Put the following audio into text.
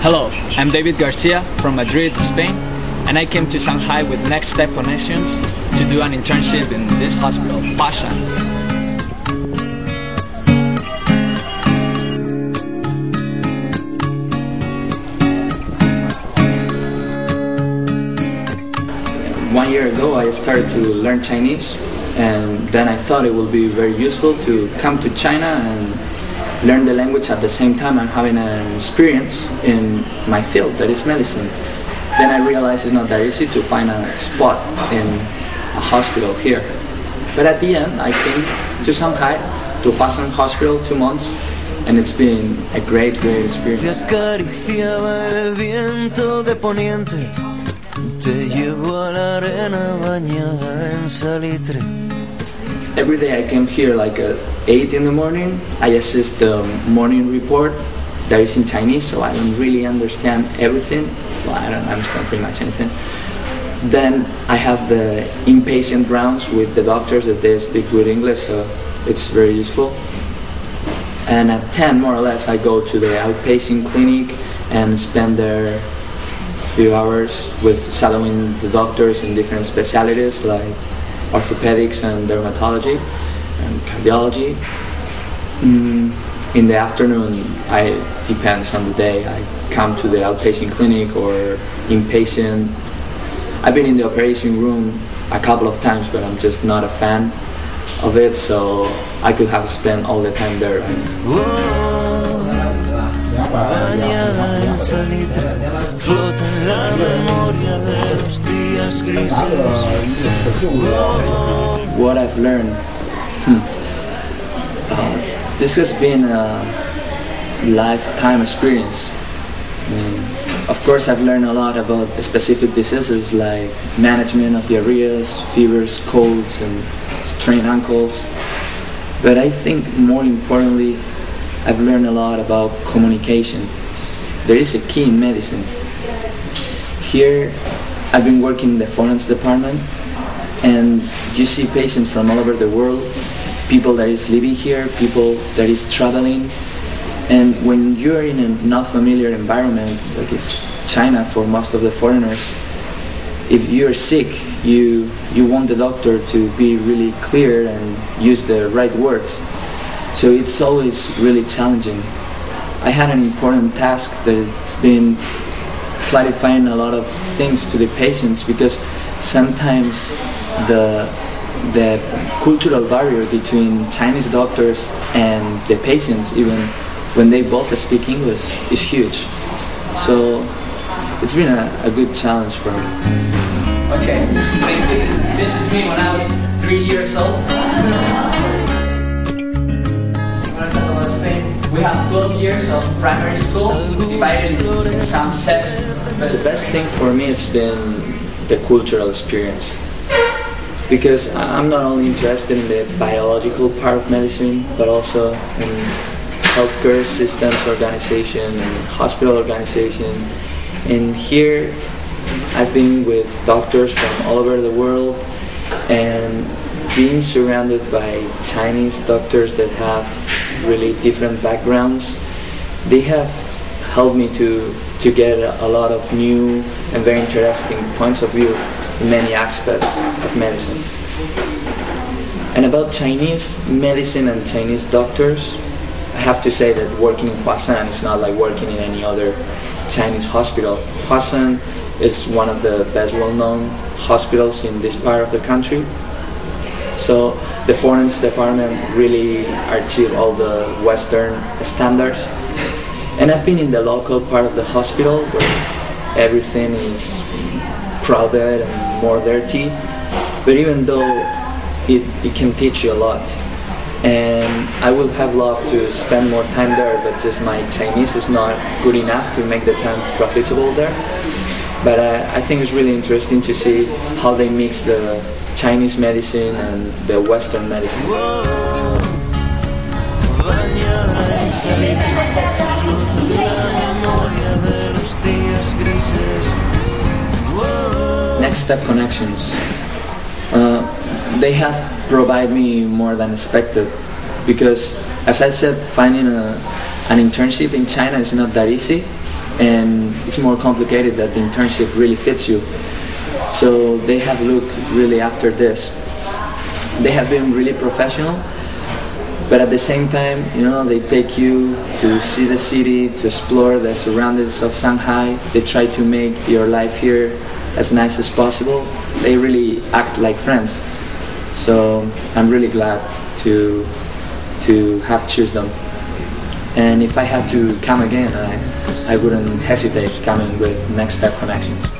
Hello, I'm David Garcia from Madrid, Spain, and I came to Shanghai with Next Step Connections to do an internship in this hospital, Huashan. One year ago I started to learn Chinese, and then I thought it would be very useful to come to China and learn the language at the same time I'm having an experience in my field, that is medicine. Then I realized it's not that easy to find a spot in a hospital here. But at the end I came to Shanghai, to Huashan Hospital, 2 months, and it's been a great experience. Te acariciaba el viento de poniente, te llevo a la arena bañada en salitre. Every day I came here like at 8 in the morning. I assist the morning report that is in Chinese, so I don't really understand everything. Well, I don't understand pretty much anything. Then I have the inpatient rounds with the doctors that they speak good English, so it's very useful. And at 10 more or less I go to the outpatient clinic and spend there a few hours with shadowing the doctors in different specialties like orthopedics and dermatology and cardiology. In the afternoon, depends on the day, I come to the outpatient clinic or inpatient. I've been in the operation room a couple of times, but I'm just not a fan of it, so I could have spent all the time there. What I've learned, this has been a lifetime experience. Of course I've learned a lot about specific diseases like management of diarrheas, fevers, colds and strained ankles, but I think more importantly I've learned a lot about communication. There is a key in medicine. Here I've been working in the forensics department, and you see patients from all over the world, people that is living here, people that is traveling, and when you're in a not familiar environment, like it's China for most of the foreigners, if you're sick, you want the doctor to be really clear and use the right words. So it's always really challenging. I had an important task that's been clarifying a lot of things to the patients, because sometimes the cultural barrier between Chinese doctors and the patients, even when they both speak English, is huge. So it's been a good challenge for me. Okay, this is me when I was 3 years old. We have 12 years of primary school divided in some steps, but the best thing for me has been the cultural experience, because I'm not only interested in the biological part of medicine, but also in healthcare systems organization and hospital organization. And here I've been with doctors from all over the world, and being surrounded by Chinese doctors that have really different backgrounds, they have helped me to get a lot of new and very interesting points of view in many aspects of medicine. And about Chinese medicine and Chinese doctors, I have to say that working in Huashan is not like working in any other Chinese hospital. Huashan is one of the best well-known hospitals in this part of the country. So the forensics department really achieved all the Western standards. And I've been in the local part of the hospital where everything is crowded and more dirty. But even though it can teach you a lot. And I would have loved to spend more time there, but just my Chinese is not good enough to make the time profitable there. But I think it's really interesting to see how they mix the Chinese medicine and the Western medicine. Next Step Connections. They have provided me more than expected, because as I said, finding an internship in China is not that easy, and it's more complicated that the internship really fits you. So they have looked really after this. They have been really professional, but at the same time, you know, they take you to see the city, to explore the surroundings of Shanghai. They try to make your life here as nice as possible. They really act like friends. So I'm really glad to have choose them. And if I had to come again, I wouldn't hesitate coming with Next Step Connections.